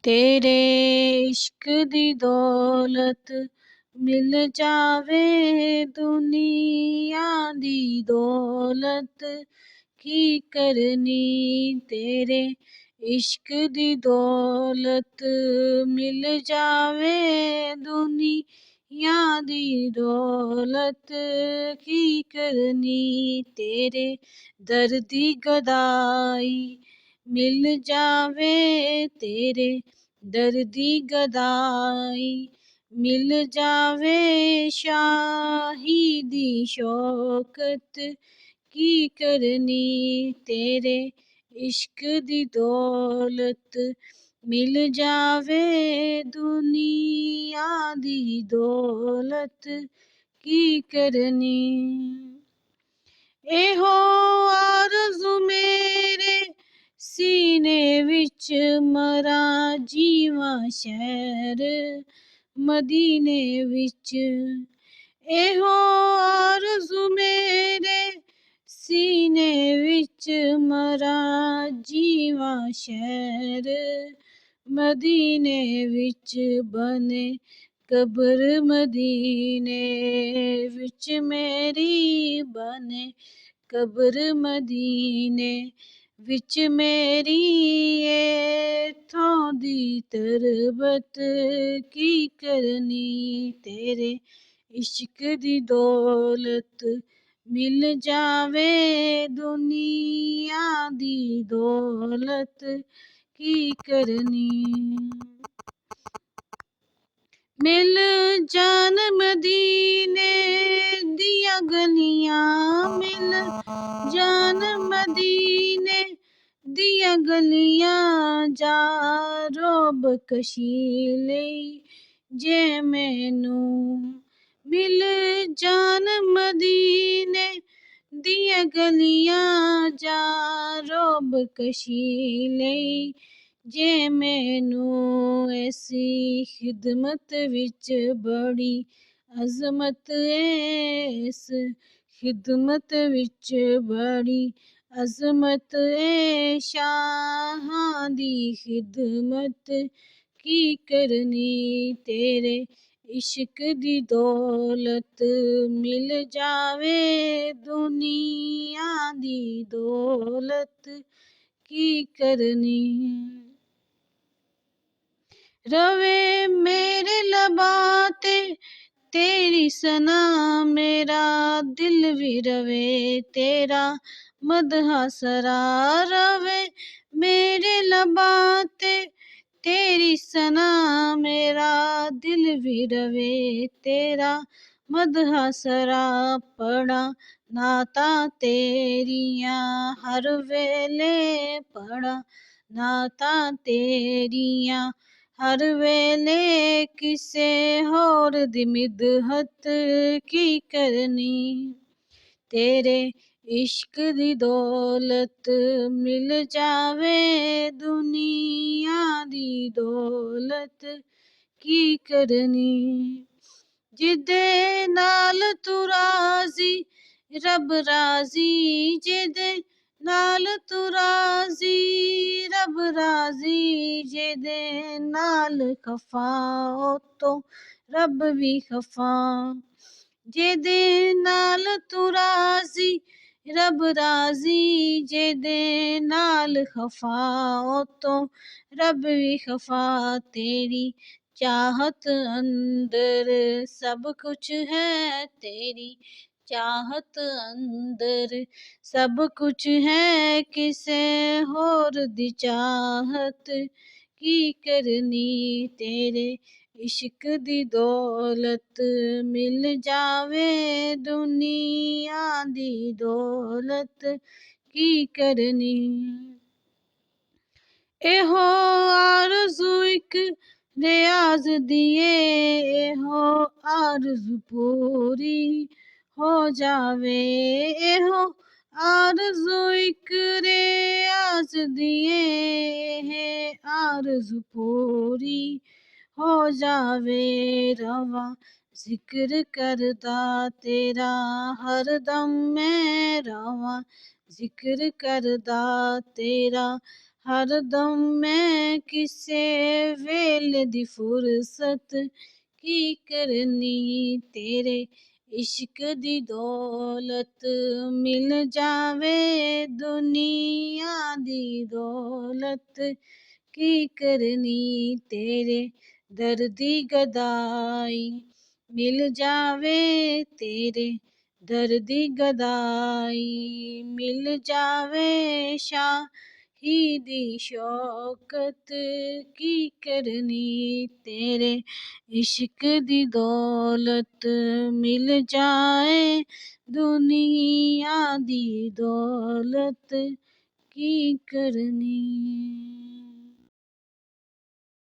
तेरे इश्क दी दौलत मिल जावे दुनिया दी दौलत की करनी। तेरे इश्क दी दौलत मिल जावे दुनिया दी दौलत की करनी। तेरे दर दी गदाई मिल जावे तेरे दर दी गदाई मिल जावे शाही दी शौकत की करनी। तेरे इश्क दी दौलत मिल जावे दुनिया दी दौलत की करनी। एहो आरज़ू मेरे सीने विच मरा जीवां शहर मदीने विच। एहो आरज़ू मेरे सीने विच मरा जीवां शहर मदीने विच। बने कब्र मदीने विच मेरी बने कब्र मदीने विच मेरी। इत्थों दी तरबत की करनी। तेरे इश्क दी दौलत मिल जावे दुनिया दी दौलत की करनी। मिल जान मदीने दियां गलियां मिल जान मदीने दियां गलियां। जा रोब कशी लई जे मैनू मिल जान मदीने दियां गलियां। जा रोब कशी लई जे मैनू। ऐसी खिदमत विच बड़ी अज़मत ऐ इस खिदमत विच बड़ी अज़मत ऐ। शाहां दी खिदमत की करनी। तेरे इश्क दी दौलत मिल जावे दुनिया दी दौलत की करनी। रवे मेरे लबां ते तेरी सना मेरा दिल भी रवे तेरा मदहा सरा। रवे मेरे लबां ते तेरी सना मेरा दिल भी रवे तेरा मदहा सरा। पढ़ा नाता तेरियां हर वेले पढ़ा नाता तेरियां हर वेले। किसे होर दी मिदहत की करनी। तेरे इश्क दी दौलत मिल जावे दुनिया दी दौलत की करनी। जिदे नाल तू राज़ी रब राज़ी जिदे नाल तू राज़ी रब राज़ी। जिदे नाल खफा ओ तो रब भी खफा। जिदे नाल तू राज़ी रब राज़ी जिदे नाल खफा ओ तो रब भी खफा। तेरी चाहत अंदर सब कुछ है तेरी चाहत अंदर सब कुछ है। किसे होर दी चाहत की करनी। तेरे इश्क दी दौलत मिल जावे दुनिया दी दौलत की करनी। एहो आरज़ू इक रियाज़ दी ऐ एहो आरज़ू पूरी हो जावे। एहो आरज़ू इक रियाज़ दी ऐ आरज़ू पूरी हो जावे। रवां जिक्र करदा तेरा हर दम मैं रवां जिक्र करदा तेरा हरदम मैं किसे वेले दी फुर्सत की करनी तेरे इश्क दी दौलत मिल जावे दुनिया दी दौलत की करनी तेरे दर दी गदाई मिल जावे तेरे दर दी गदाई मिल जावे शाही दी शौकत की करनी तेरे इश्क दी दौलत मिल जाए दुनिया दी दौलत की करनी।